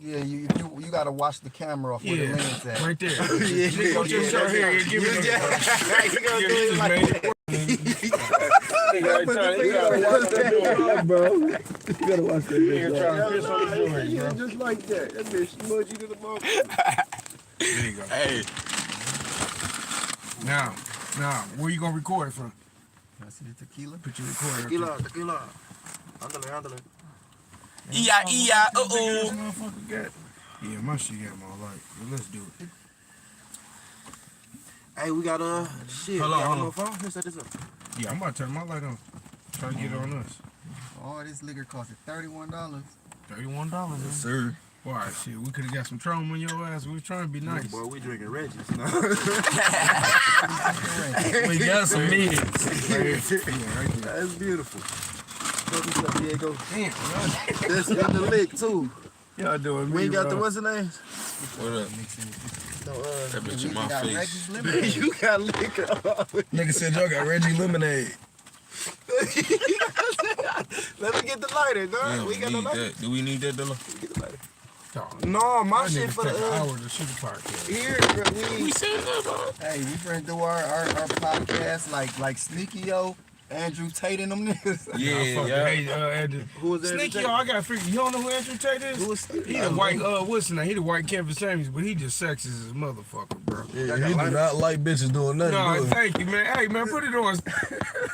Yeah, you gotta watch the camera off where the lens at. Right there. Yeah, Put your shirt here and give me the. You gonna do it like that. You gotta watch that, bro. You gotta watch that bitch. Yeah, just like that. That bitch smudgy to the motherfucker. There you go. Hey. Now, where you gonna record it from? I see the tequila. Put your recorder. Tequila. Ándale. Motherfucker got. Yeah, my shit got my light. Well, let's do it. Hey, we got shit. Hold on. My phone. Let's set this up. Yeah, I'm about to turn my light on. Try to get it on us. Oh, this liquor costed $31. $31. Yes, sir. Why, shit, we could have got some Tron on your ass. We was trying to be nice. Boy, we drinking Reggie's. No. We got some meat. Yeah, right there. That's beautiful. What's up, Diego? Damn, That's in the lick, too. y'all doing me, We ain't got the, bro. what's the name? What up? No, That bitch We in my got face. Reggie's lemonade. you got liquor. Nigga said y'all got Reggie lemonade. Let me get the lighter, dog. Yeah, we got the need lighter. that. Do we need that, Dilla? Get the lighter. Dog, No, my that shit nigga for take an the hour to shoot the podcast. here, bro. We said that, bro. Hey, we finna do our podcast like Sneaky-O, Andrew Tate and them niggas. Yeah. Hey, Andrew. Who was that? Sneaky, yo, I got to figure. You don't know who Andrew Tate is? Who was He the white, what's his name? He the white Kevin Samuels, but he just sexy as a motherfucker, bro. Yeah, he do not like bitches doing nothing. No, good. thank you, man. Hey, man, put it on.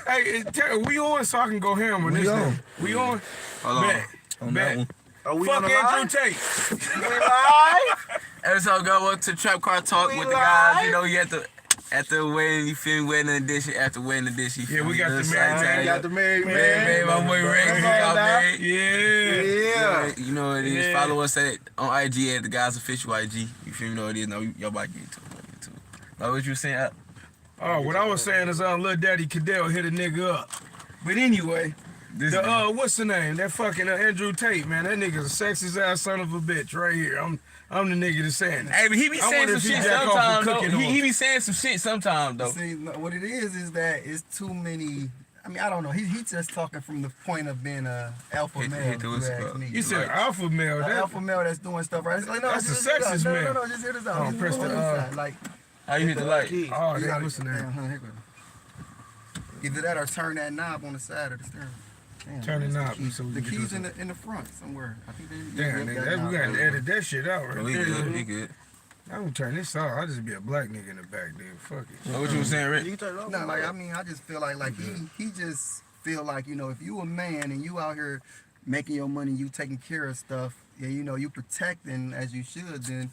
Hey, we on so I can go ham on We this on. thing. We on? Hold on. Bet. On that one. Are we Fuck on the Andrew line? Tate. We live? Episode go up to Trap Car Talk We with the live? guys. You know, you at the wedding, you feel me? Wedding edition. After wedding edition. Yeah, we got the We married got the married Man, man. my boy Rex Come on got now. married. Yeah. Yeah. You know what it is. Yeah. Follow us on IG at the guys official IG. You feel me? Know what it is. No, y'all about to get into it. Like what you saying? Oh, what I was saying is Lil Daddy Cadell hit a nigga up. But anyway, This what's the name? That fucking Andrew Tate, man. That nigga's a sexist ass son of a bitch right here. I'm the nigga that's saying it. Hey, but he be I saying wonder some if he shit jack off for sometimes, though. cooking He on. be saying some shit sometimes, though. See, what it is that it's too many. I mean, I don't know. He just talking from the point of being a alpha Hit male. the You whistle ask up. me. You said Like- alpha male. An That, alpha male that's doing stuff right. It's like, no, That's just a hear this out. sexist No, man. No, just hear this out. Oh, Just press go the, on this side. Like, How you hit the light? oh, you that, gotta- what's the name? here we go. Either that or turn that knob on the side of the steering. Damn, Turn the that's knob key. so we The can keys do in the front somewhere. I think they. Damn, nigga, we got to edit that shit out right We there. good, we good. I'm gonna turn this off. I'll just be a black nigga in the back, dude. Fuck it. What you was saying, Rick? You can turn it off. No, like I mean, I just feel like he just feel like, you know, if you a man and you out here making your money, you taking care of stuff, and you know you protecting as you should, then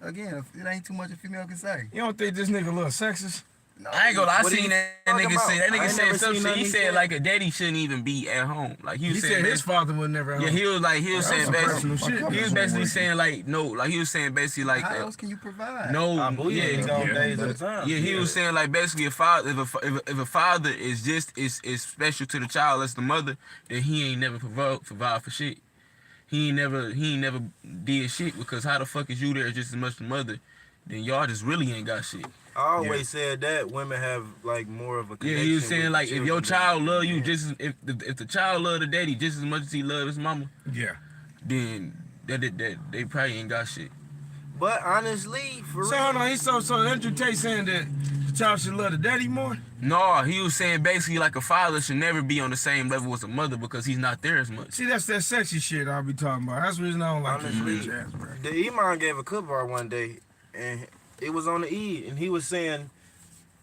again, if it ain't too much a female can say. You don't think this nigga a little sexist? No, I ain't gonna lie, I What seen he that talking nigga about? say, that I nigga ain't said never some seen shit. nothing He he said said. like a daddy shouldn't even be at home. Like He said his father was never home. Yeah, he was That was saying some basically, personal shit. he was basically saying like no, like he was saying basically like how else can you provide? no, I believe yeah, he's on yeah. days at a time. yeah, he was saying like basically a father, if a father is just is special to the child as the mother, then he ain't never provide for shit. He ain't never did shit because how the fuck is you there just as much the mother? Then y'all just really ain't got shit. I always said that women have like more of a Yeah, connection. he was with saying the like if your children child than- love you just as, if the child love the daddy just as much as he love his mama, Yeah. then that they probably ain't got shit. But honestly, for So real, hold on, so Andrew Tate saying that the child should love the daddy more? No, he was saying basically like a father should never be on the same level as a mother because he's not there as much. See, that's that sexy shit I'll be talking about. That's the reason I don't like this Honestly, bitch ass, bro. the Iman gave a clip bar one day, and it was on the E, and he was saying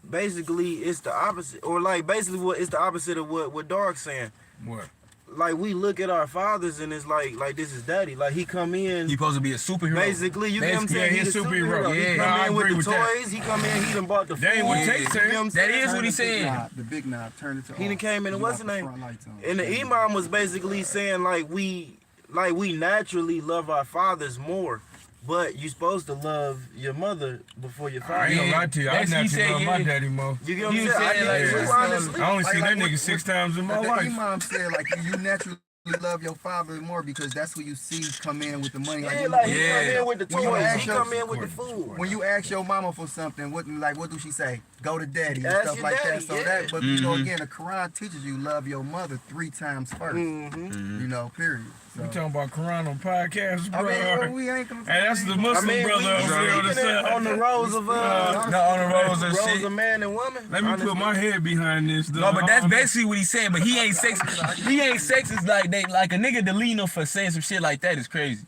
basically it's the opposite, or like basically what it's the opposite of what Dark's saying. What? Like we look at our fathers and it's like this is daddy. Like he come in. He supposed to be a superhero. Basically, you get what I'm Basically, saying? yeah, He's a superhero. Yeah, he no, come I in with agree the with that. toys. He come in, he done bought the food. That ain't what Yeah. Tate You said. know what I'm That saying? is what he's The big saying. knob, the big knob, turn it to He done off. came in and You what's got the the name? front lights on. And the Imam was basically saying like we naturally love our fathers more, but you supposed to love your mother before your I father. ain't gonna lie to you. I Basically, he naturally said, love my yeah. daddy more. You get what He I'm was saying? saying, I like, get it's, you, honestly. I only Like- seen like that what- nigga 6 times in my The life. imam said like you naturally love your father more because that's who you see come in with the money. Yeah, you- like he Yeah. come in with the When you toys, ask he your- come in with the food. when you ask your mama for something, what do she say? go to daddy and Ask stuff your like daddy, that. So yeah. that, but you know, again, the Quran teaches you love your mother 3 times first. You know, period. So. We talking about Quran on podcast, I bro. mean, we ain't gonna. Hey, that's the Muslim brother over there on the side. on the rows of No, on the roads and rows shit. of man and woman. Let me put my head behind this, though. No, but that's basically what he's saying. But he ain't sexist. He ain't sexist like a nigga deleting him for saying some shit like that is crazy.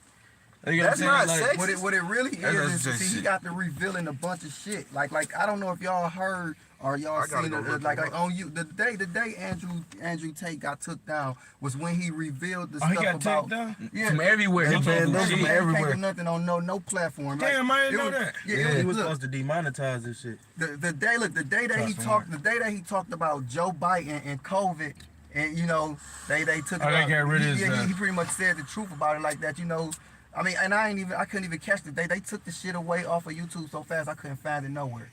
You know That's what I'm not saying? sexist. What it really is just see, he shit. got to revealing a bunch of shit. Like I don't know if y'all heard or y'all seen it. Like on you the day Andrew Tate got took down was when he revealed the Oh, he stuff got about taken down? yeah. From everywhere. Yeah, He man, posted those shit. from everywhere. Can't do nothing on no platform. Damn, I didn't it know was- that. Yeah, Yeah, it he was look, supposed to demonetize this shit. the day that he talked about Joe Biden and COVID, and you know they took. Oh, they got rid of his, he pretty much said the truth about it like that. You know, I mean, and I couldn't even catch the day they took the shit away off of YouTube so fast I couldn't find it nowhere.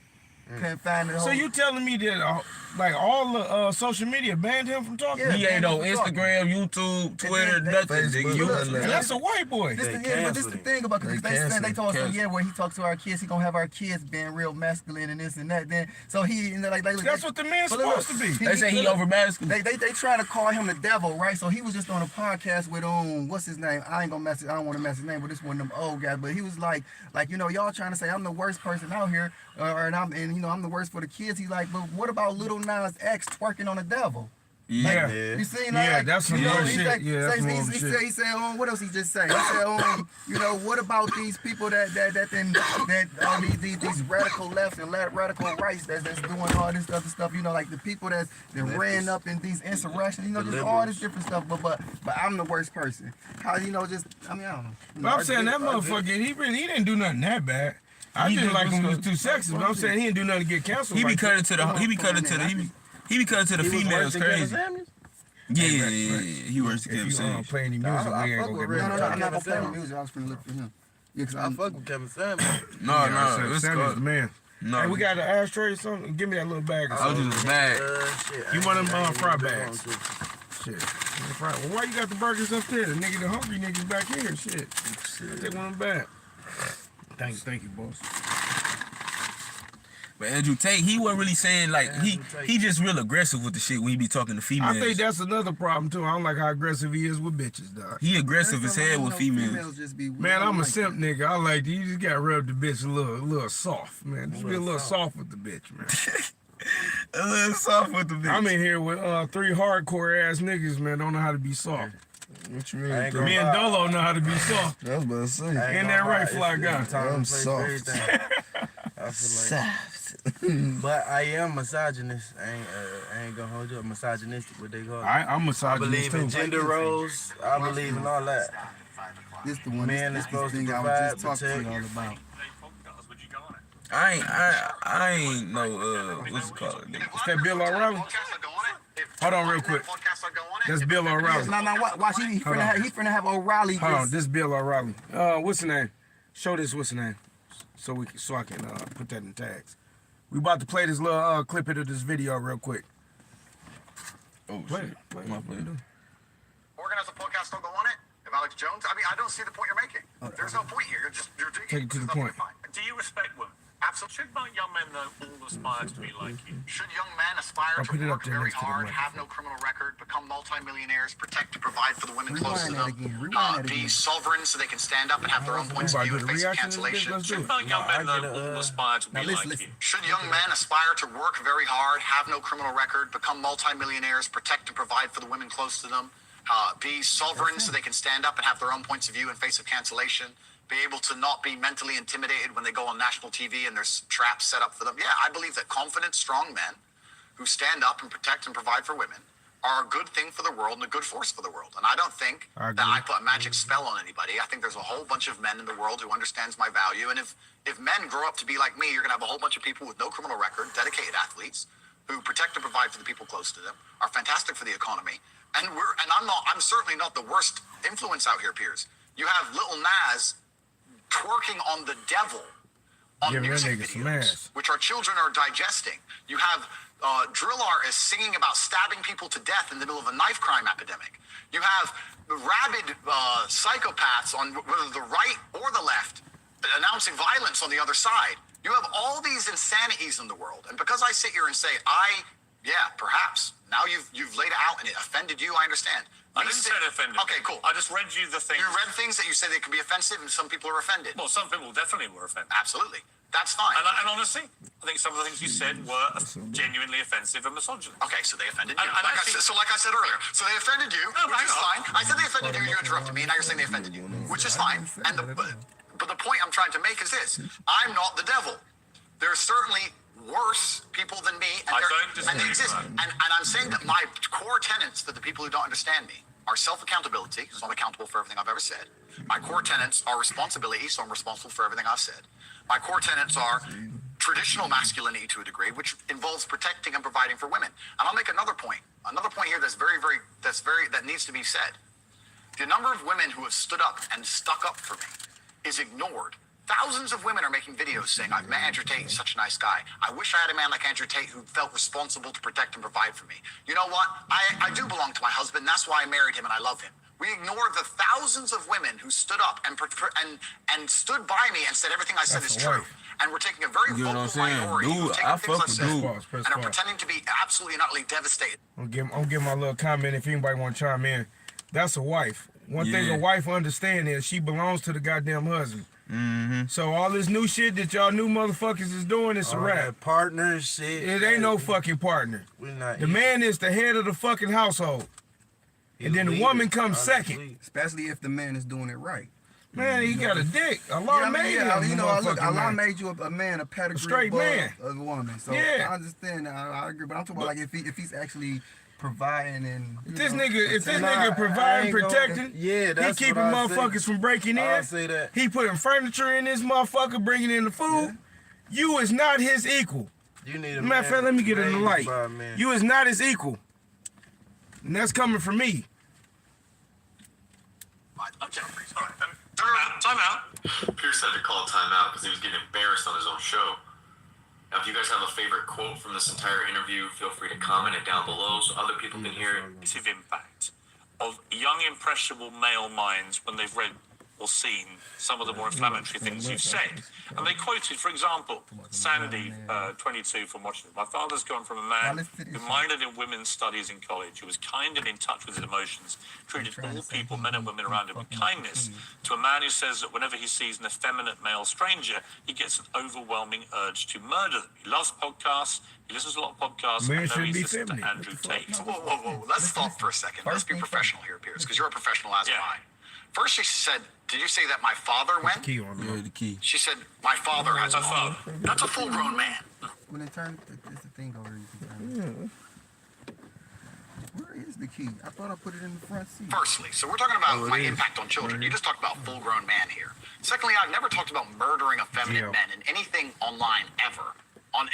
Couldn't find it. So you telling me that like all the social media banned him from talking? Yeah. He ain't on Instagram, YouTube, Twitter, they- nothing. Facebook, Nigga. You- nothing. And that's a white boy. This They the, yeah, but this canceled the it. thing about because They they said they canceled told us Canceled. yeah, where he talks to our kids, he gonna have our kids being real masculine and this and that. Then so he you know, like That's what the man's but look, supposed to be. They say he over masculine. They trying to call him the devil, right? So he was just on a podcast with what's his name? I don't want to mess his name, but this one of them old guys. But he was like you know, y'all trying to say I'm the worst person out here, and you know I'm the worst for the kids. He's like, but what about Lil Nas X twerking on the devil? Yeah. Yeah. You seen Yeah, that? that's some you know, more he's shit. like- Yeah, that's say- more he shit. said, he said, what else he just say? He said, you know, what about these people that these radical left and radical rights that's doing all this other stuff? You know, like the people that ran up in these insurrections. You know, The just all liberals. this different stuff. But I'm the worst person. How you know? Just I mean, I don't know. You But know, I'm saying that motherfucker, he didn't do nothing that bad. I He just did like him what's was too sexy, but I'm saying he didn't do nothing to get canceled. He be like cutting to the he be cutting to the He was females worse than Kevin crazy. Samuels? Yeah, he works to If Kevin you Samuels. play any Nah, music, I we ain't fuck gonna with get Red rid No, of no, it. I'm not gonna Kevin play the Samuels. music. I was gonna look for him. Yeah, cause I fuck with Kevin Samuels. No, Yeah, it's Samuel's the good. man. No, Hey, we got an ashtray or something? Give me that little bag or I was something. just mad. Shit. You want them, I ain't fry even bags? going to. Shit. Well, why you got the burgers up there? The hungry niggas back here. Shit. Take one of them back. Thank you, boss. But Andrew Tate, he wasn't really saying like Andrew Tate. he just real aggressive with the shit when he be talking to females. I think that's another problem too. I don't like how aggressive he is with bitches, dog. He aggressive as hell with females. Just be weird. Man, I'm a like simp that. nigga. I like you just gotta rub the bitch a little soft, man. Just be a little soft with the bitch, man. A little soft with the bitch. I'm in here with 3 hardcore ass niggas, man. Don't know how to be soft. What you I mean? ain't gonna Me and Dolo know how to be soft. I was about to say. I ain't Ain't gonna that right, lie, Fly it's Guy? the time I'm and place for soft. everything. I feel like, but I am misogynist. I ain't gonna hold you up. Misogynistic, what they call it. I'm I misogynist believe too. in gender roles. I believe in all that. This the one. Man this is supposed to thing I provide, was just talking to protect. y'all about. I ain't no what's it called? Is that Bill O'Reilly? Hold on real quick. That's Bill O'Reilly. No, watch. He finna have O'Reilly. Hold on, this Bill O'Reilly. What's the name? Show this. What's the name? So I can put that in tags. We about to play this little clip of this video real quick. Oh Play shit. it. Play it. My fault. Organize a podcast, don't go on it. If Alex Jones, I mean, I don't see the point you're making. There's no point here. You're Take it to the point. Do you respect women? Absolutely. Should young men all aspire to be like you? Should young men aspire I'll to put it up work there very next to the hard, mic. have no criminal record, become multimillionaires, protect and provide for the women Rewind close to that them, again. Rewind that be again. sovereign so they can stand up and have their own points of About view to in do the face of reaction to this bitch? cancellation? Let's do it. Young men all aspire to be Now, like listen. you? Should young men aspire to work very hard, have no criminal record, become multimillionaires, protect and provide for the women close to them, be sovereign so they can stand up and have their own points of view in face of cancellation, be able to not be mentally intimidated when they go on national TV and there's traps set up for them? Yeah, I believe that confident, strong men who stand up and protect and provide for women are a good thing for the world and a good force for the world. And I don't think I that agree. I put a magic spell on anybody. I think there's a whole bunch of men in the world who understands my value. And if men grow up to be like me, you're gonna have a whole bunch of people with no criminal record, dedicated athletes who protect and provide for the people close to them, are fantastic for the economy. And I'm certainly not the worst influence out here, Piers. You have Little Nas twerking on the devil on Giving that music nigga some videos, ass. which our children are digesting. You have drill artists singing about stabbing people to death in the middle of a knife crime epidemic. You have rabid psychopaths on whether the right or the left announcing violence on the other side. You have all these insanities in the world, and because I sit here and say, perhaps now you've laid it out and it offended you. I understand. I didn't say it offended. Okay, cool. I just read you the things. You read things that you say they can be offensive, and some people are offended. Well, some people definitely were offended. Absolutely, that's fine. And honestly, I think some of the things you said were genuinely offensive and misogynist. Okay, so they offended you. And Like actually- I said earlier, so they offended you, No, which hang is on. fine. I said they offended you, you interrupted me, and now you're saying they offended you, which is fine. And but the point I'm trying to make is this: I'm not the devil. There's certainly worse people than me, and I don't disagree and they with exist. that. And I'm saying that my core tenets, that the people who don't understand me, are self-accountability, so I'm accountable for everything I've ever said. My core tenets are responsibility, so I'm responsible for everything I've said. My core tenets are traditional masculinity to a degree, which involves protecting and providing for women. And I'll make another point here that needs to be said. The number of women who have stood up and stuck up for me is ignored. Thousands of women are making videos saying, I've met Andrew Tate, he's such a nice guy. I wish I had a man like Andrew Tate who felt responsible to protect and provide for me. You know what? I do belong to my husband. That's why I married him and I love him. We ignored the thousands of women who stood up and stood by me and said everything I said That's is a true. wife. And we're taking a very You know what I'm vocal saying? minority who Dude, take I things fuck I with said dude. and are pretending to be absolutely and utterly devastated. I'm giving my little comment if anybody want to chime in. That's a wife. One thing Yeah. a wife understand is she belongs to the goddamn husband. Mm-hmm. So all this new shit that y'all new motherfuckers is doing is a All rap. that partner shit. It ain't no fucking partner. We're not. The man is the head of the fucking household. And then the woman comes second. Especially if the man is doing it right. Man, he got a dick. Allah made him. Allah made you a man, a pedigree straight above man. a woman. So Yeah. I understand. I agree, but I'm talking about like if he's actually providing and If this nigga providing, protecting, Yeah, he that's keeping what I motherfuckers from breaking I'll in. say that. He putting furniture in this motherfucker, bringing in the food. You is not his equal. You need a Matter of fact, let me get in the light. raised by a man. You is not his equal. And that's coming from me. Okay. All right. Time out. Pierce had to call a timeout because he was getting embarrassed on his own show. Now, if you guys have a favorite quote from this entire interview, feel free to comment it down below so other people can hear it. Negative impact of young, impressionable male minds when they've read or seen some of the more inflammatory things you've said. And they quoted, for example, Sandy, 22, from watching it. My father's gone from a man who minored in women's studies in college, who was kind and in touch with his emotions, treated all people, men and women around him, with kindness, to a man who says that whenever he sees an effeminate male stranger, he gets an overwhelming urge to murder them. He loves podcasts. He listens to a lot of podcasts. Men I know should he's be listened to feminine. Andrew Tate. Whoa. Let's stop for a second. Let's be professional here, Pierce, because you're a professional as am I. First, she said, did you say that my father went? Key on Yeah, the key. She said, my father has a father. That's a full-grown man. when it turns, it's the thing over here. You can turn it. Where is the key? I thought I put it in the front seat. Firstly, so we're talking about my impact on children. You just talked about full-grown man here. Secondly, I've never talked about murdering effeminate men in anything online ever,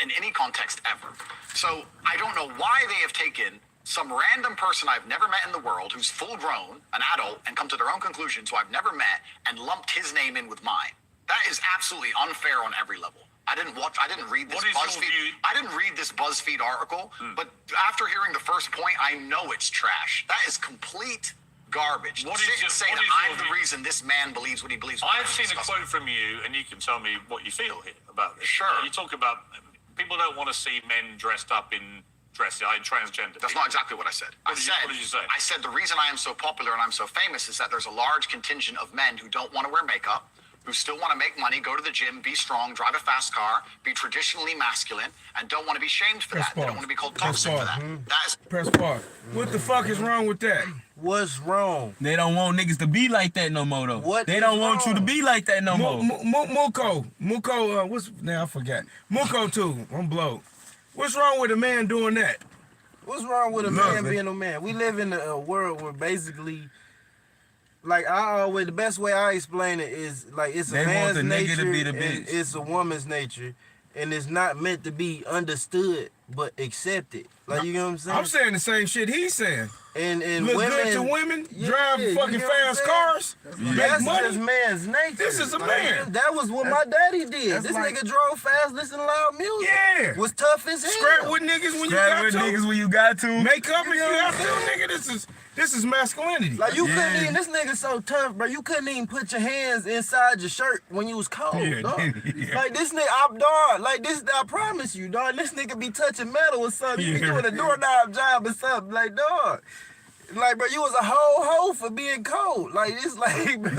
in any context ever. So I don't know why they have taken some random person I've never met in the world who's full-grown, an adult, and come to their own conclusions who I've never met and lumped his name in with mine. That is absolutely unfair on every level. I didn't read this BuzzFeed. I didn't read this BuzzFeed article, but after hearing the first point, I know it's trash. That is complete garbage. What Sit is and your- say what that is I'm your the view? reason this man believes what he believes. I've seen a quote from you, and you can tell me what you feel here about this. Sure. You talk about people don't want to see men dressed up in transgender. That's not exactly what I said. What did you say? I said the reason I am so popular and I'm so famous is that there's a large contingent of men who don't want to wear makeup, who still want to make money, go to the gym, be strong, drive a fast car, be traditionally masculine, and don't want to be shamed for that. They don't want to be called toxic for that. That is Press pause. What the fuck is wrong with that? What's wrong? They don't want niggas to be like that no more, though. What They is don't want you to wrong? be like that no more. Muko, what's, now I forgot. Muko too, I'm blowed. What's wrong with a man doing that? What's wrong with a Look, man man. being a man? We live in a world where basically, like the best way I explain it is like it's a They want man's the nigga nature to be the and bitch. it's a woman's nature, and it's not meant to be understood but accepted. Like you know what I'm saying? I'm saying the same shit he's saying. And Look women good to women, Yeah, drive you fucking get what I'm fast saying? cars, That's make money. just man's nature. This is a man. That was what my daddy did. that's This like- nigga drove fast, listened to loud music. Yeah. Was tough as hell. Scrap with niggas when you Grab got with to. niggas when you got to. Make up if you have to, nigga. This is masculinity. Like you couldn't even. This nigga so tough, bro. You couldn't even put your hands inside your shirt when you was cold, dog. Like this nigga, I'm dog. Like this, I promise you, dog. This nigga be touching metal or something. You be doing a doorknob job or something, like dog. Like, bro, you was a whole hoe for being cold. Like, it's like, bro.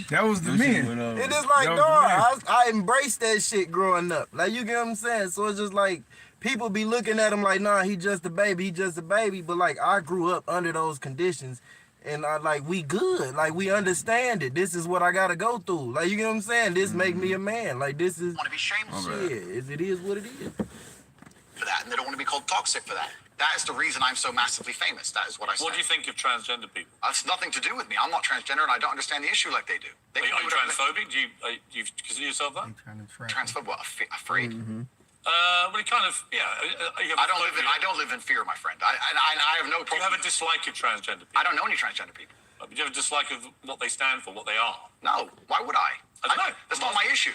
That was the men. It is like, dog, I embraced that shit growing up. Like, you get what I'm saying? So it's just like, people be looking at him like, nah, he just a baby, But like, I grew up under those conditions. And like, we good. Like, we understand it. This is what I gotta go through. Like, you get what I'm saying? This make me a man. Like, this is, want to be shameless it is what it is. for that, and they don't want to be called toxic for that. That is the reason I'm so massively famous. That is what I say. What do you think of transgender people? That's nothing to do with me. I'm not transgender, and I don't understand the issue like they do. They Are you transphobic? Do you consider yourself that? Transphobic? What? Afraid? Well, kind of, yeah. I don't live in fear, my friend. I have no problem. Do you have a dislike of transgender people? I don't know any transgender people. Do you have a dislike of what they stand for, what they are? No. Why would I? I don't know. That's not my issue.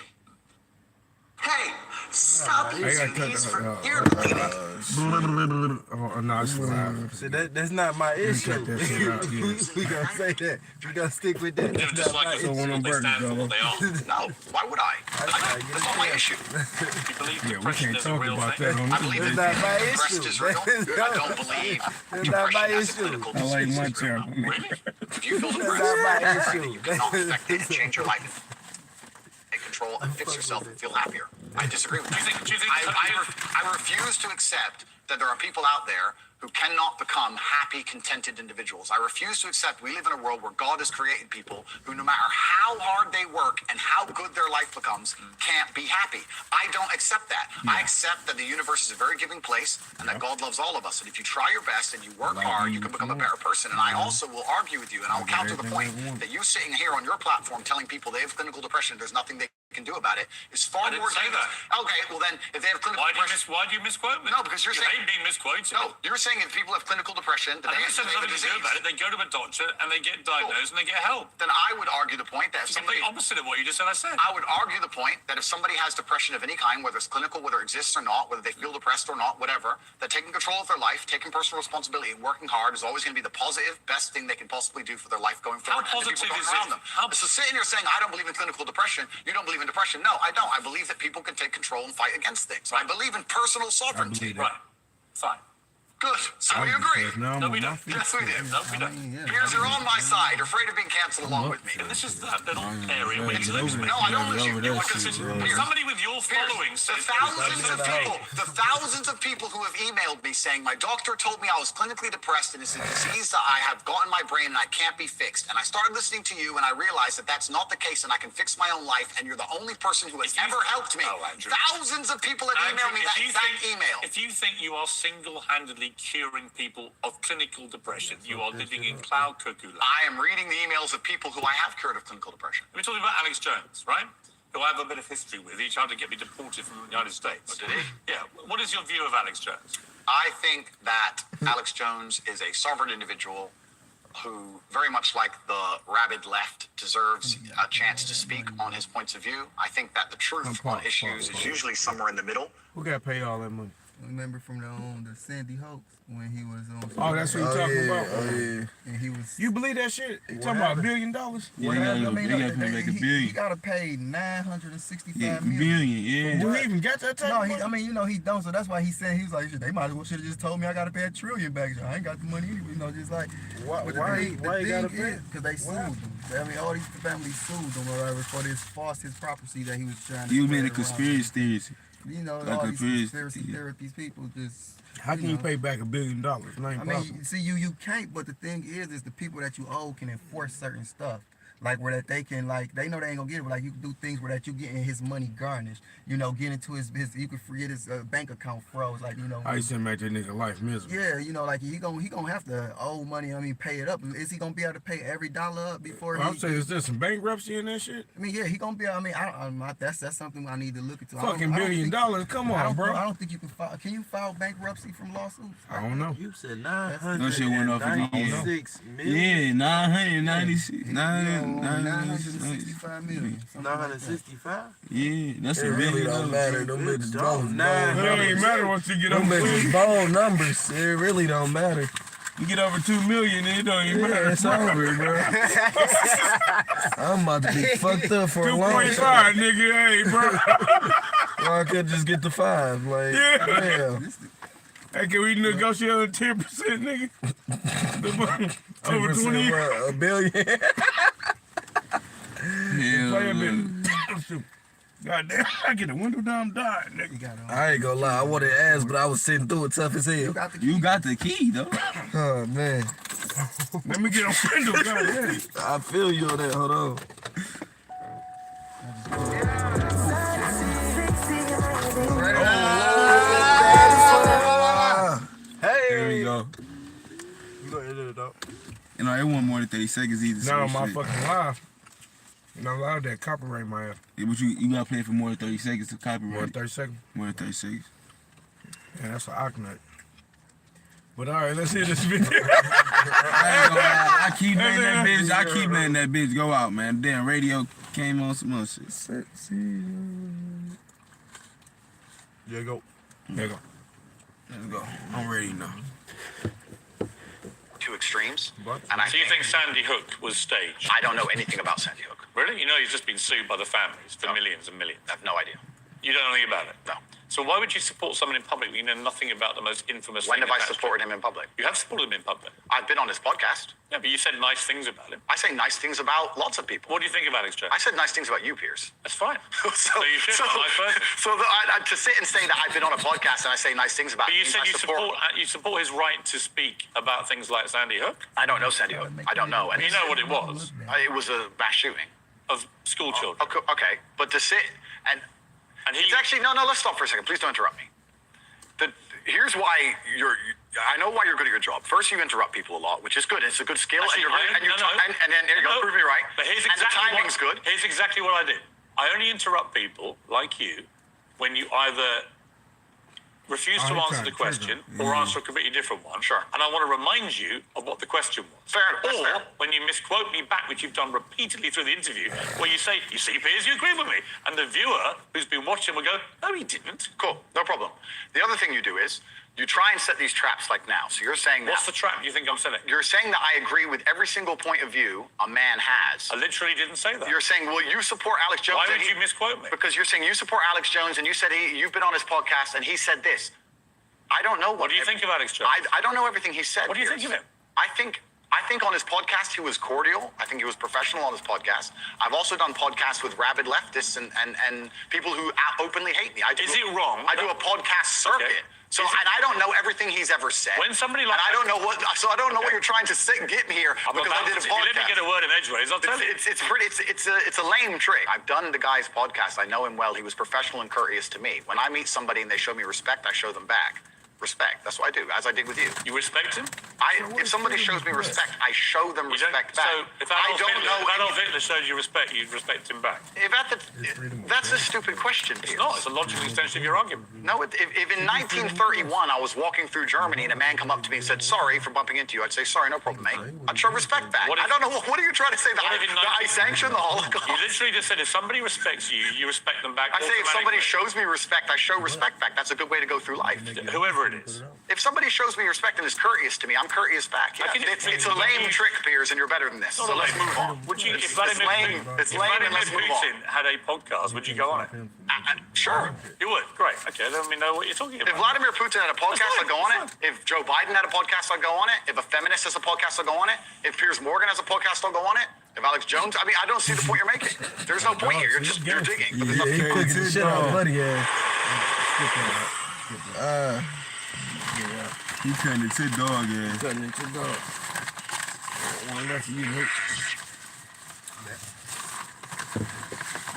Hey, stop using these for ear cleaning. Oh, no, it's loud. So that's not my issue. Cut that shit out, yeah. We gonna say that. We gonna stick with that. Do you have a dislike of what they stand for, what they are? No. Why would I? That's not my issue. You believe Yeah, we depression can't is a talk real about thing? that on I believe this. That's not my depression issue. is real. I don't believe That's not my depression as a issue. clinical I like disease my is real. channel. Really? If you feel That's depressed, not my you issue. cannot affect it and change your life. Take control and fix yourself and feel happier. I disagree with that. Do you think I refuse to accept that there are people out there who cannot become happy, contented individuals. I refuse to accept we live in a world where God has created people who, no matter how hard they work and how good their life becomes, can't be happy. I don't accept that. I accept that the universe is a very giving place and that God loves all of us. And if you try your best and you work hard, you can become a better person. And I also will argue with you, and I'll counter the point that you sitting here on your platform telling people they have clinical depression, there's nothing they can do about it, is far I more didn't say dangerous. that. Okay, well then, if they have clinical depression... Why do you misquote me? No, because you're saying... hate being misquoted. No, you're saying if people have clinical depression, that I they never said have a nothing to do disease. about it. They go to a doctor and they get diagnosed and they get help. Then I would argue the point that if It's the complete somebody... opposite of what you just said I said. I would argue the point that if somebody has depression of any kind, whether it's clinical, whether it exists or not, whether they feel depressed or not, whatever, that taking control of their life, taking personal responsibility, and working hard is always going to be the positive, best thing they can possibly do for their life going forward. How positive is around it? them. So sitting here saying, I don't believe in clinical depression, you don't believe in depression. No, I don't. I believe that people can take control and fight against things. I believe in personal sovereignty. Right. Fine. Good. So we agree. No, we don't. Yes, we did. No, we don't. Peers are on my side, afraid of being canceled along with me. And this is that little area where you live. No, I don't listen. You Somebody with your following says the thousands of people who have emailed me saying my doctor told me I was clinically depressed and it's a disease that I have got in my brain and I can't be fixed. And I started listening to you and I realized that that's not the case and I can fix my own life and you're the only person who has ever helped me. Thousands of people have emailed me that exact email. If you think you are single-handedly curing people of clinical depression, you are living in cloud cuckoo land. I am reading the emails of people who I have cured of clinical depression. We're talking about Alex Jones, right? Who I have a bit of history with. He tried to get me deported from the United States. Oh, did he? Yeah. What is your view of Alex Jones? I think that Alex Jones is a sovereign individual who, very much like the rabid left, deserves a chance to speak on his points of view. I think that the truth on issues is usually somewhere in the middle. Who got to pay all that money? Remember from the Sandy hoax when he was on. Oh, that's what you're talking about. And he was. You believe that shit? You talking about $1 billion? Yeah, he gotta pay $965 million. Do he even get that type? No, of money? he don't. So that's why he said he was like, they might as well should have just told me I gotta pay $1 trillion back. So I ain't got the money anyway. Just like Why he gotta pay? Because they sued him. I mean, all these families sued him or whatever for this false property that he was trying to. You made a conspiracy theory. You know, Like all a these conspiracy therapies, people just. How can you pay back $1 billion? I mean, see, you can't. But the thing is the people that you owe can enforce certain stuff. Like where that they can, like, they know they ain't gonna get it, but like you can do things where that you getting his money garnished, you know, get into his you can forget his bank account froze, like, you know. I used to make that nigga life miserable. Yeah, you know, like he gonna have to owe money. I mean, pay it up. Is he gonna be able to pay every dollar up before? I'm saying, is there some bankruptcy in that shit? I mean, yeah, he gonna be. I mean, that's something I need to look into. Fucking $1 billion, come on, bro. I don't think you can file. Can you file bankruptcy from lawsuits? I don't know. You said 996 No shit went off million. Yeah, 996. 965 million. 965? Yeah, that's It a really billion. don't matter. Them bitches both It don't even matter once you get Them on bitches bold numbers. It really don't matter. You get over 2 million, it don't even matter. It's over, bro. I'm about to be fucked up for a long time. 2.5, nigga, hey, bro. Well, I could just get the 5, like, damn. Hey, can we negotiate on 10%, nigga? Over 20 a billion. Play a bit. God damn, I get the window down, die, nigga. I ain't gonna lie, I wanted to ask, but I was sitting through it tough as hell. You got the key, though. Oh, man. Let me get a window, goddamn. I feel you on that, hold on. Hey! There we go. You gonna edit it out? You know, it wasn't more than 30 seconds either. Not on my fucking live. Not allowed that copyright my ass. Yeah, but you gotta play it for more than 30 seconds to copyright. More than 30 seconds? More than 30 seconds. Yeah, that's an Ocknut. But all right, let's hear this video. I ain't gonna lie, I keep letting that bitch. I keep letting that bitch go out, man. Damn, radio came on some other shit. Sexy. There you go. There you go. Let's go. I'm ready now. Two extremes. And so you think Sandy Hook was staged? I don't know anything about Sandy Hook. Really? You know he's just been sued by the families for millions and millions. I have no idea. You don't know anything about it? No. So why would you support someone in public when you know nothing about the most infamous When thing have I attached to supported him? him in public? You have supported him in public. I've been on his podcast. Yeah, but you said nice things about him. I say nice things about lots of people. What do you think of Alex Jones? I said nice things about you, Piers. That's fine. so you should. Nice person. To sit and say that I've been on a podcast and I say nice things about But you him, said I you support his right to speak about things like Sandy Hook? I don't know Sandy Hook. I don't know. And You know what it was? It was a mass shooting. Of school children. Okay, but to sit and it's actually no. Let's stop for a second. Please don't interrupt me. Here's why I know why you're good at your job. First, you interrupt people a lot, which is good. It's a good skill, Actually, and then there you go, prove me right. But here's and exactly the timing's good. Here's exactly what I did. I only interrupt people like you when you either refuse to answer the question or answer a completely different one. Sure. And I want to remind you of what the question was. Fair enough. Or when you misquote me back, which you've done repeatedly through the interview, where you say, you see, Piers, you agree with me. And the viewer who's been watching will go, no, he didn't. Cool, no problem. The other thing you do is you try and set these traps like now. So you're saying What's the trap you think I'm setting? You're saying that I agree with every single point of view a man has. I literally didn't say that. You're saying, well, you support Alex Jones. Why would you misquote me? Because you're saying you support Alex Jones and you said you've been on his podcast and he said this. I don't know What do you think of Alex Jones? I don't know everything he said. What do you think of him? I think on his podcast he was cordial. I think he was professional on his podcast. I've also done podcasts with rabid leftists and people who openly hate me. Is it wrong? I do a podcast circuit. Okay. So and I don't know everything he's ever said. When somebody like and I don't know what you're trying to get me here because I did a podcast. If you let me get a word in edgeways, I'll tell you. It's a lame trick. I've done DaGuyz podcast. I know him well. He was professional and courteous to me. When I meet somebody and they show me respect, I show them back. Respect. That's what I do, as I did with you. You respect him? If somebody shows me respect, I show them respect back. So if Adolf Hitler showed you respect, you'd respect him back? That's a stupid question, Piers. It's not. It's a logical extension of your argument. No, if in 1931 I was walking through Germany and a man come up to me and said, sorry for bumping into you, I'd say, sorry, no problem, mate. I'd show respect back. I don't know, what are you trying to say? That I sanction the Holocaust? You literally just said if somebody respects you, you respect them back. I say if somebody shows me respect, I show respect back. That's a good way to go through life. Whoever it is. If somebody shows me respect and is courteous to me, I'm courteous back. Yeah. It's a lame trick, Piers, and you're better than this. So let's move on. If Vladimir Putin had a podcast, would you go on it? Sure. You would? Great. Okay, let me know what you're talking about. If Vladimir Putin had a podcast, I'd go on it. If Joe Biden had a podcast, I'd go on it. If a feminist has a podcast, I'll go on it. If Piers Morgan has a podcast, I'll go on it. If Alex Jones, I don't see the point you're making. There's no point here. You're digging. But there's nothing he cooking the shit out of buddy ass. He turned into dog ass. Cutting into dog. One left for you, Nick.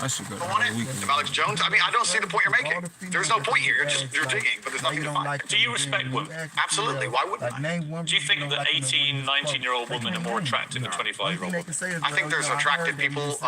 I should go on it. If Alex Jones, I don't see the point you're making. There's no point here. You're digging, but there's nothing to find. Do you respect women? Absolutely. Why wouldn't I? Do you think that 18, 19-year-old women are more attractive than 25-year-old women? I think there's attractive people.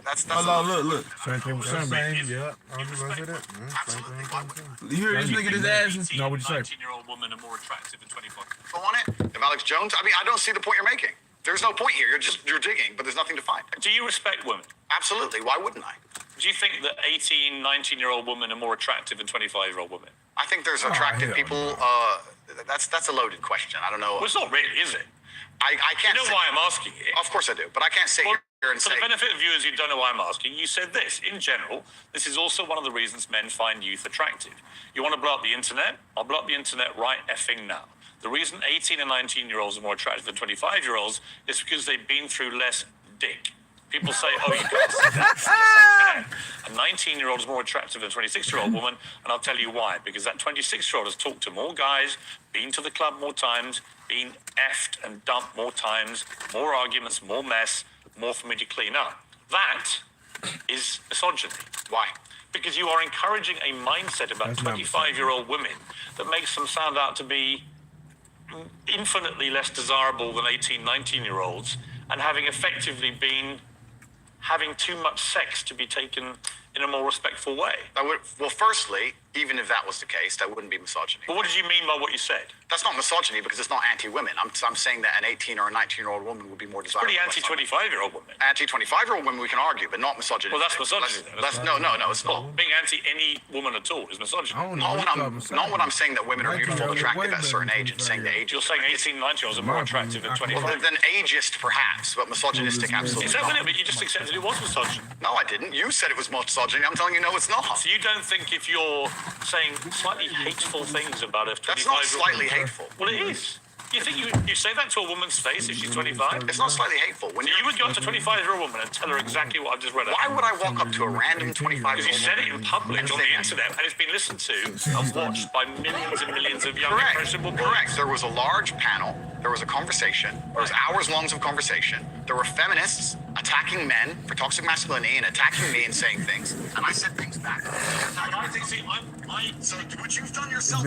That's look. Same thing with Sunday. Yeah, I was just gonna say that. Absolutely. Why wouldn't You hear this nigga this ass? No, what'd you say? 19-year-old women are more attractive than 25. go on it? If Alex Jones, I don't see the point you're making. There's no point here. You're digging, but there's nothing to find. Do you respect women? Absolutely. Why wouldn't I? Do you think that 18, 19-year-old women are more attractive than 25-year-old women? I think there's attractive people. that's a loaded question. I don't know. Well, it's not really, is it? I can't. You know why I'm asking it? Of course I do, but I can't sit here and For say. the benefit of viewers who don't know why I'm asking, you said this. In general, this is also one of the reasons men find youth attractive. You want to blow up the internet? I'll blow up the internet right effing now. The reason 18 and 19-year-olds are more attractive than 25-year-olds is because they've been through less dick. People say, oh, you can't say that. Yes, I can. A 19-year-old is more attractive than a 26-year-old woman, and I'll tell you why. Because that 26-year-old has talked to more guys, been to the club more times, been effed and dumped more times, more arguments, more mess, more for me to clean up. That is misogyny. Why? Because you are encouraging a mindset about 25-year-old women that makes them sound out to be infinitely less desirable than 18, 19-year-olds, and having effectively been having too much sex to be taken in a more respectful way. Well, firstly, even if that was the case, that wouldn't be misogyny. But what did you mean by what you said? That's not misogyny because it's not anti-women. I'm saying that an 18 or a 19-year-old woman would be more desirable. Pretty anti-25-year-old woman. Anti-25-year-old women we can argue, but not misogyny. Well, that's misogyny. No, it's not. Being anti any woman at all is misogyny. Not when I'm saying that women are beautiful and attractive at a certain age and saying the age. You're saying 18, 19-year-olds are more attractive than 25. Well, then ageist perhaps, but misogynistic absolutely Is that not. what it? But you just accepted it was misogyny. No, I didn't. You said it was misogyny. I'm telling you, no, it's not. So you don't think if you're saying slightly hateful things about a 25-year-old... That's not slightly hateful. Well, it is. You think you say that to a woman's face if she's 25? It's not slightly hateful. When you would go up to a 25-year-old woman and tell her exactly what I've just read out. Why would I walk up to a random 25-year-old Because you said it in public on the internet and it's been listened to and watched by millions and millions of young impressionable boys. Correct. There was a large panel. There was a conversation. There was hours long of conversation. There were feminists attacking men for toxic masculinity and attacking me and saying things. And I said things back. So what you've done yourself...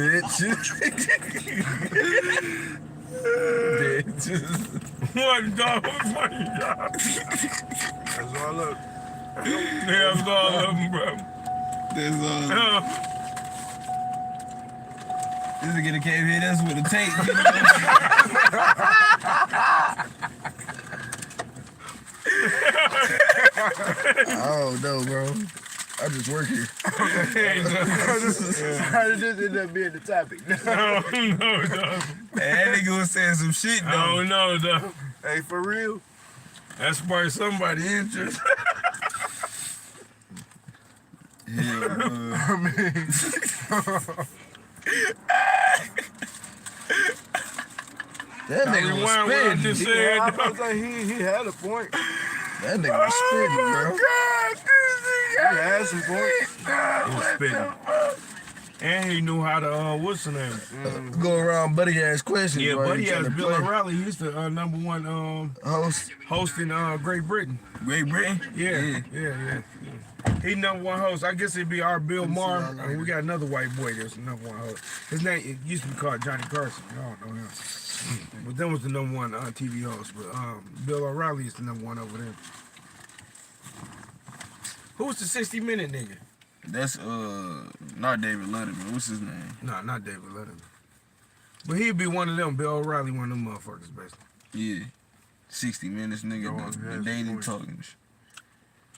What dog? Funny dog. That's all up. That's all of them, bro. That's all. This nigga came hit us with a tape. Oh no, bro. I just work here. How did this end up being the topic? No, dog. That nigga was saying some shit, though. I don't know, dog. Hey, for real? That sparked somebody's interest. I mean, that nigga was spitting. He had a point. That nigga was spitting, bro. He had some points. He was spitting. And he knew how to, what's the name? Go around buddy ass questions. Yeah, while Buddy he trying ass to Bill play. O'Reilly. He's the #1 host in Great Britain. Great Britain? Yeah. He #1 host. I guess it'd be our Bill Maher. And we got another white boy that's #1 host. His name it used to be called Johnny Carson. I don't know him. But then was the #1 TV host. But Bill O'Reilly is the #1 over there. Who's the 60-minute nigga? That's not David Letterman. What's his name? No, not David Letterman. But he'd be one of them. Bill O'Reilly, one of them motherfuckers, basically. Yeah. 60 Minutes, nigga. Oh, the yeah, dating that's talking shit.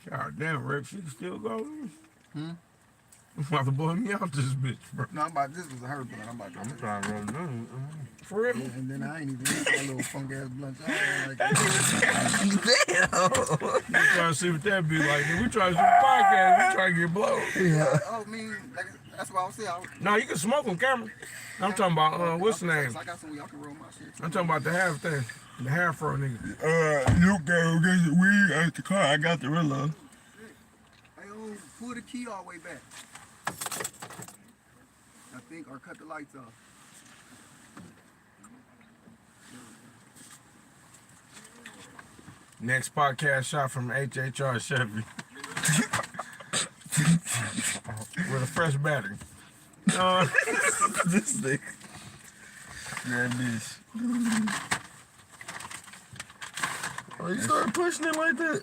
God damn, Rick, she can still go. I'm about to blow me out this bitch, bro. No, this was a her blunt. I'm about to trying to roll none. For real? Yeah, and then I ain't even eat that little funk ass blunt. Like We trying to see what that be like. We try to do a podcast. We try to get blown. I mean, that's what I was saying. No, you can smoke on camera. I'm talking about, what's the name? I got some y'all can roll my shit. I'm talking about the half thing. The half fro nigga. You go get the weed out the car. I got the reload. Hey, pull the key all the way back. I think, or cut the lights off. Next podcast shot from HHR Chevy. With a fresh battery. This nigga. That bitch. Oh, you started pushing it like that?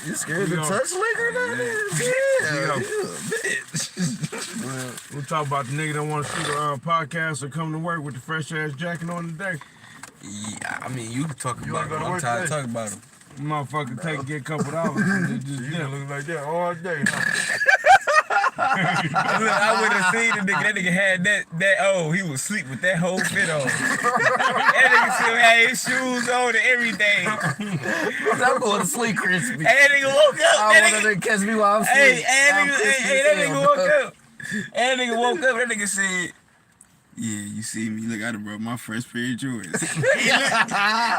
You scared to touch liquor down there? Yeah, bitch. We'll talk about the nigga that want to shoot a podcast or come to work with the fresh ass jacket on today. Yeah, I mean, you can talk about him. I'm tired of talking about him. Motherfucker take get a couple dollars. And just You look like that all day. I would have seen the nigga. That nigga had that. He was asleep with that whole fit on. That nigga still had his shoes on and everything. I'm going to sleep, crispy. Hey, that nigga woke up. I want to catch me while I'm Hey, sleeping. that nigga woke up. That nigga woke up. That nigga said, "Yeah, you see me? Look, I done brought my first pair of Jordans."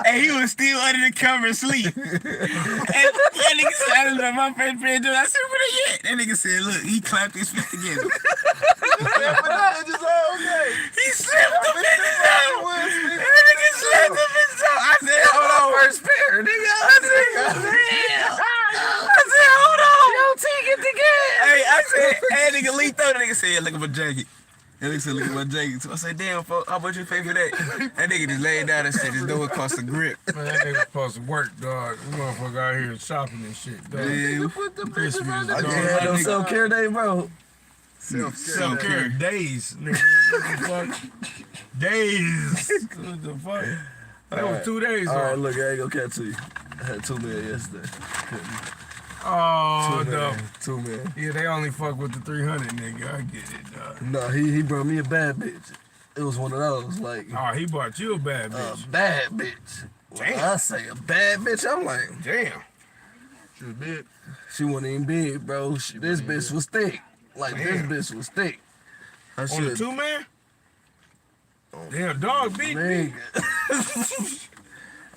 And he was still under the cover asleep. And that nigga said, "I done brought my first pair of Jordans." I said, "What are you at?" That nigga said, "Look, he clapped his feet together." He slipped the bitches out. That nigga slipped the bitches out. I said, "Hold on." First pair, nigga. I said, "Hold on." Yo, T, get the gas. Hey, I said, "Hey, nigga, Lee throw." The nigga said, "Look at my jacket." That nigga said, "Look at my jacket." So I said, "Damn, folks, how much you pay for that?" That nigga just laid down and said, "This door cost a grip." Man, that nigga supposed to work, dog. We motherfucker out here shopping and shit, dog. Yeah. Crispy as I dog. can't have no self-care day, bro. Self-care days, nigga. What the fuck? Days. What the fuck? That was 2 days. All right, off. look, I ain't gonna catch you. I had 2 million yesterday. Oh, 2 no. million. 2 million. Yeah, they only fuck with the 300, nigga. I get it, dog. No, he brought me a bad bitch. It was one of those, like, Oh, he bought you a bad bitch. a bad bitch. When Damn. I say a bad bitch, I'm like, Damn. she was big. She wasn't even big, bro. This bitch was thick. Like, Damn. this bitch was thick. I On the should. 2-man? Damn, dog beat me. Nigga.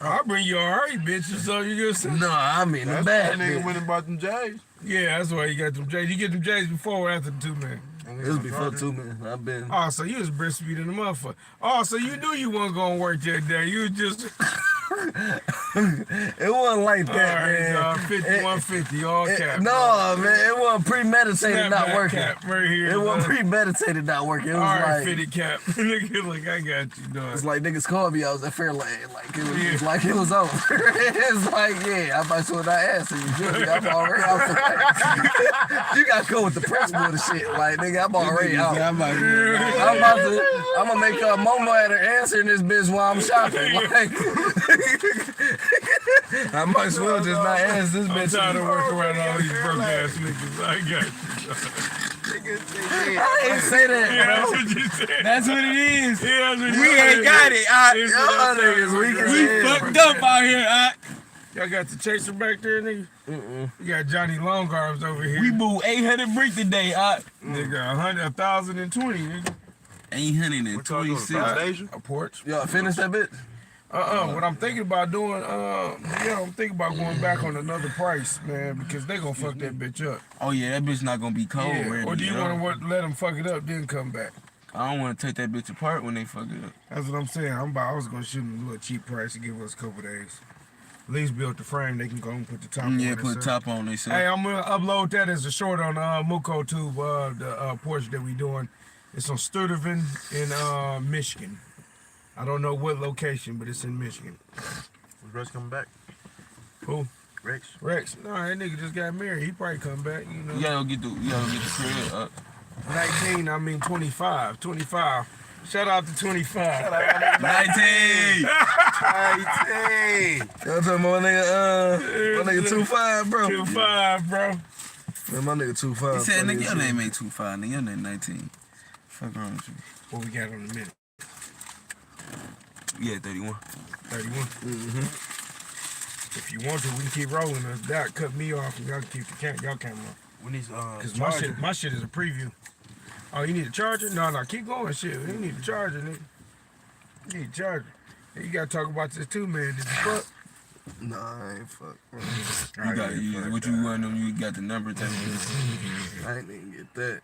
I'll bring you a hurry, bitch, so you just... No, I mean the bad That nigga bitch. went and bought them J's. Yeah, that's why you got them J's. You get them J's before or after the 2-man? It was before 2 million. I've been. Oh, so you was breastfeeding the motherfucker. Oh, so you knew you wasn't gonna work that day. You was just It wasn't like all that, right, man. dog. 5150, all cap. No, man, it wasn't premeditated not Snapback working. cap right here. It wasn't dog. premeditated not working. It was All right, like fitted cap. Nigga, like I got you, dog. it's like niggas called me. I was at Fairlane. Like it was Yeah. just like it was over. It's like yeah, I might as well not answer you. Jimmy, I'm already out. You got to go with the principle of the shit. Like nigga, I'm already out. I'm about I'm gonna make a moment at her answering this bitch while I'm shopping. Like, I might as well just not answer this I'm bitch. tired of working around all these broke ass niggas. I got you. I ain't say that, Yeah, that's bro. what you said. That's what it is. Yeah, that's what you We said. ain't got it. It's what Y'all I said. niggas weak as We hell. fucked up out here. Y'all got the chaser back there, nigga? You got Johnny Long Arms over here. We moved 800 brick today. Nigga, 1,020, nigga. 826. Foundation? A porch. Y'all finish that bitch? What I'm thinking about doing, I'm thinking about going back on another price, man, because they gonna fuck that bitch up. Oh yeah, that bitch not gonna be cold. Yeah. ready Or do you to go. want to let them fuck it up, then come back? I don't want to take that bitch apart when they fuck it up. That's what I'm saying. I was gonna shoot them a little cheap price to give us a couple days. At least build the frame, they can go and put the top on. Yeah, it, put so. top on they say. Hey, I'm gonna upload that as a short on Muko Tube, the porch that we doing. It's on Sturtevant in Michigan. I don't know what location, but it's in Michigan. Was Rex coming back? Who? Rex. Rex. No, that nigga just got married. He probably come back, you know. You gotta get the crib up. 19, I mean 25. 25. Shout out to 25. 19. Hey, y'all talking about my nigga 25, bro. 25, bro. Man, my nigga 25. He said, funny nigga, as your shit. name ain't 25, nigga, your name 19. Fuck wrong with you? What we got on the minute? Yeah, 31. 31. If you want to, we can keep rolling. If that cut me off, and y'all can keep the y'all camera on. We need Cause my shit is a preview. Oh, you need a charger? No, keep going, shit. You need a charger, nigga. You need a charger. Hey, you gotta talk about this too, man. Did you fuck? Nah, I ain't fuck, bro. You got you, what you want them, you got the number. I ain't even get that.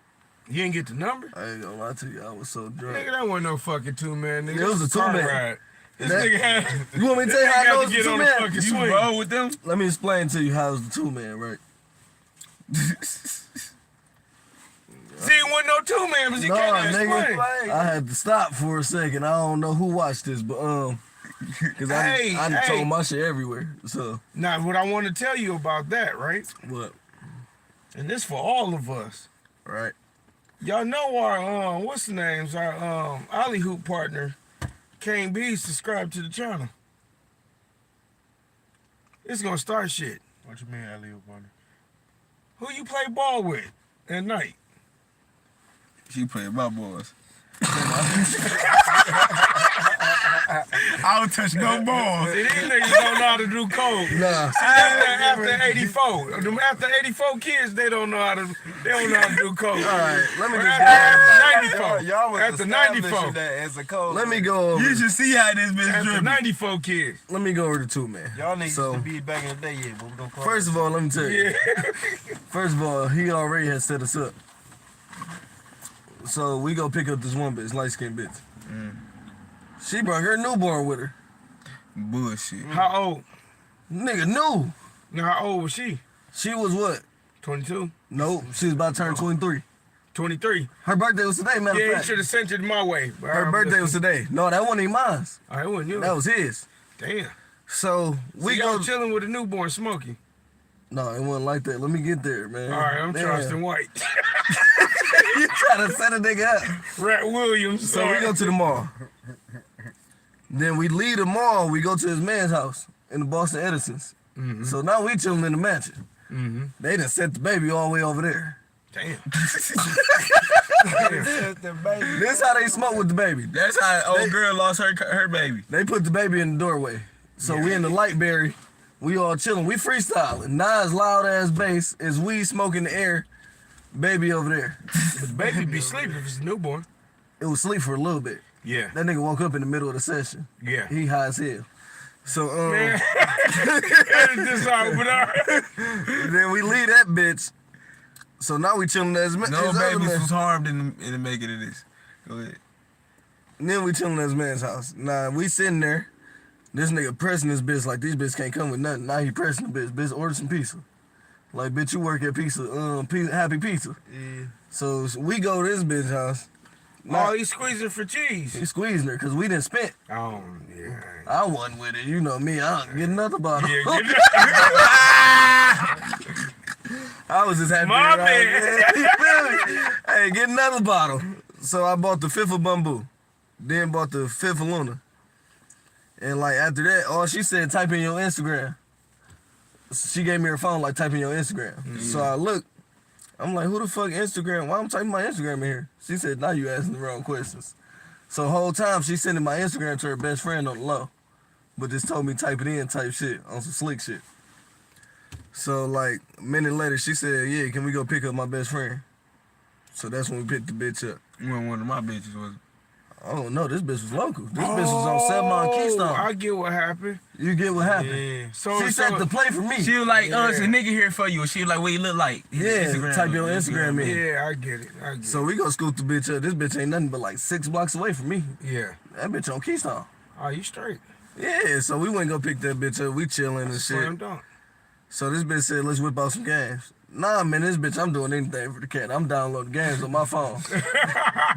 You didn't get the number? I ain't gonna lie to you, I was so drunk. Nigga, that wasn't no fucking 2-man, nigga. It was a That car 2-man. ride. This That- nigga had. You want me to tell you how I know got it's to the get on 2 the man? fucking You swing. roll with them? Let me explain to you how it's the 2 man, right? See, it wasn't no 2-man, but you Nah, can't nigga, explain. I had to stop for a second. I don't know who watched this, but cause I done told my shit everywhere. So Now, what I want to tell you about that, right? what? And this for all of us. Right? Y'all know our what's the names? Our Ollie Hoop partner, Kane B, subscribed to the channel. It's gonna start shit. What you mean, Elliot Wonder? Who you play ball with at night? She playing my boys. I don't touch no balls. See, these niggas don't know how to do code. Nah. See, after 84. Them after 84 kids, they don't know how to do code. All right, let me just After 94. Y'all was After establishing 94. that as a code. Let me go over. You should see how this bitch After dripping. 94 kids. Let me go over the two, man. Y'all niggas So- to be back in the day, yeah, but we gonna call First of all, let me tell you. Yeah. First of all, he already had set us up. So we go pick up this one bitch, light skinned bitch. She brought her newborn with her. Bullshit. How old? Nigga, new. Now, how old was she? She was what? 22? Nope, she was about to turn 23. 23. Her birthday was today, matter Yeah, of you fact. should have sent it my way. Her birthday was today. No, that wasn't even mine. All right, wasn't you? That was his. Damn. So we Y'all go. chilling with a newborn smoking. No, it wasn't like that. Let me get there, man. All right, I'm Damn. Charleston White. You trying to set a nigga up. Rat Williams. So we go to the mall. Then we leave the mall, we go to his man's house in the Boston Edisons. Mm-hmm. So now we chilling in the mansion. Mm-hmm. They done set the baby all the way over there. Damn. This how they smoke with the baby. That's how old girl lost her baby. They put the baby in the doorway. So we in the Lightberry. We all chilling. We freestyling. Nas loud ass bass is weed smoke in the air. Baby over there. The baby be sleeping if it's a newborn. It was sleep for a little bit. Yeah. That nigga woke up in the middle of the session. Yeah. He high as hell. So Man. Edit this out, but all right. then we leave that bitch. So now we chilling at his No his other babies man. was harmed in the making of this. Go ahead. And then we chilling at his man's house. Nah, we sitting there. This nigga pressing this bitch like these bitch can't come with nothing. Now he pressing the bitch. Bitch, order some pizza. Like, bitch, you work at Happy Pizza. Yeah. So we go to this bitch house. Oh, he's squeezing for cheese. He squeezing her because we didn't spent. Oh, yeah. I wasn't with it. You know me. I don't get another bottle. Yeah, get I was just happy. My that hey, get another bottle. So I bought the 5th of Bamboo. Then bought the 5th of Luna. And like after that, all she said, type in your Instagram. She gave me her phone, like type in your Instagram. Mm-hmm. So I look, I'm like, who the fuck Instagram? Why I'm typing my Instagram in here? She said, now you asking the wrong questions. So the whole time she sending my Instagram to her best friend on the low. But just told me type it in type shit on some slick shit. So like a minute later, she said, yeah, can we go pick up my best friend? So that's when we picked the bitch up. You weren't one of my bitches, was it? Oh no, this bitch was local. This bitch was on 7 Mile Keystone. I get what happened. You get what happened? Yeah. So, She set the play for me. She was like, it's a nigga here for you. She was like, what you look like? Yeah, type your Instagram in. Yeah, I get it. So we gonna scoop the bitch up. This bitch ain't nothing but like 6 blocks away from me. Yeah. That bitch on Keystone. Oh, you straight. Yeah, so we went go pick that bitch up. We chilling and shit. Slam dunk. So this bitch said, let's whip out some games. Nah, man, this bitch, I'm doing anything for the cat. I'm downloading games on my phone.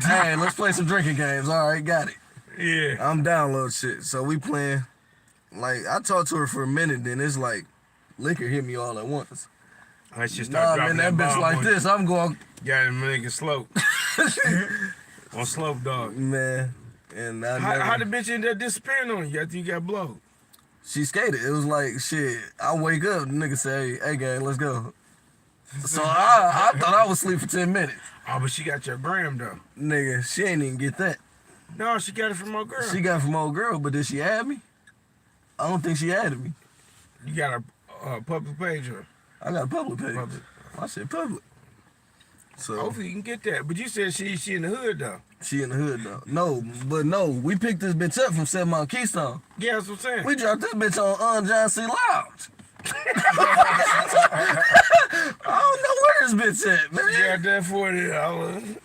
Hey, let's play some drinking games. All right, got it. Yeah. I'm downloading shit. So we playing. Like, I talked to her for a minute, then it's like, liquor hit me all at once. I should Nah, start man, dropping that bitch bomb like on this. I'm going, Got him nigga slope. On slope, dog. man. And I How never, the bitch end up disappearing on you after you got blowed? she skated. It was like, shit, I wake up, the nigga say, hey, gang, let's go. So I thought I was asleep for 10 minutes. Oh, but she got your gram, though. Nigga, she ain't even get that. No, she got it from my girl. She got it from old girl, but did she add me? I don't think she added me. You got a public page or I got a public page. public? I said public. So Hopefully you can get that. But you said she in the hood, though. she in the hood though. No, we picked this bitch up from 7 Mile Keystone. Yeah, that's what I'm saying. We dropped this bitch on John C. Lounge. I don't know where this bitch at, man. You got that $40.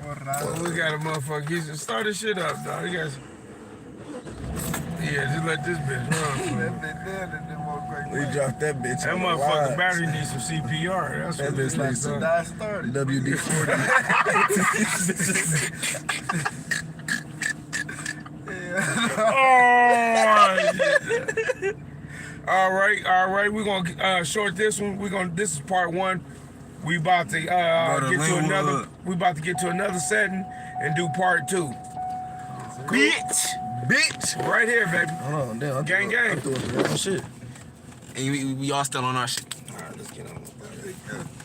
Well, we got a motherfucker. He said, start this shit up, dog. You guys. Yeah, just let this bitch run. We dropped that bitch. That on the motherfucker live. battery needs some CPR. That's That what bitch needs some WD-40. All right. We're gonna short this one. This is part 1. We about to We about to get to another setting and do part 2. Bitch. Right here, baby. Hold on, damn. Gang. I threw up the wrong shit. And we all still on our shit. All right, let's get on.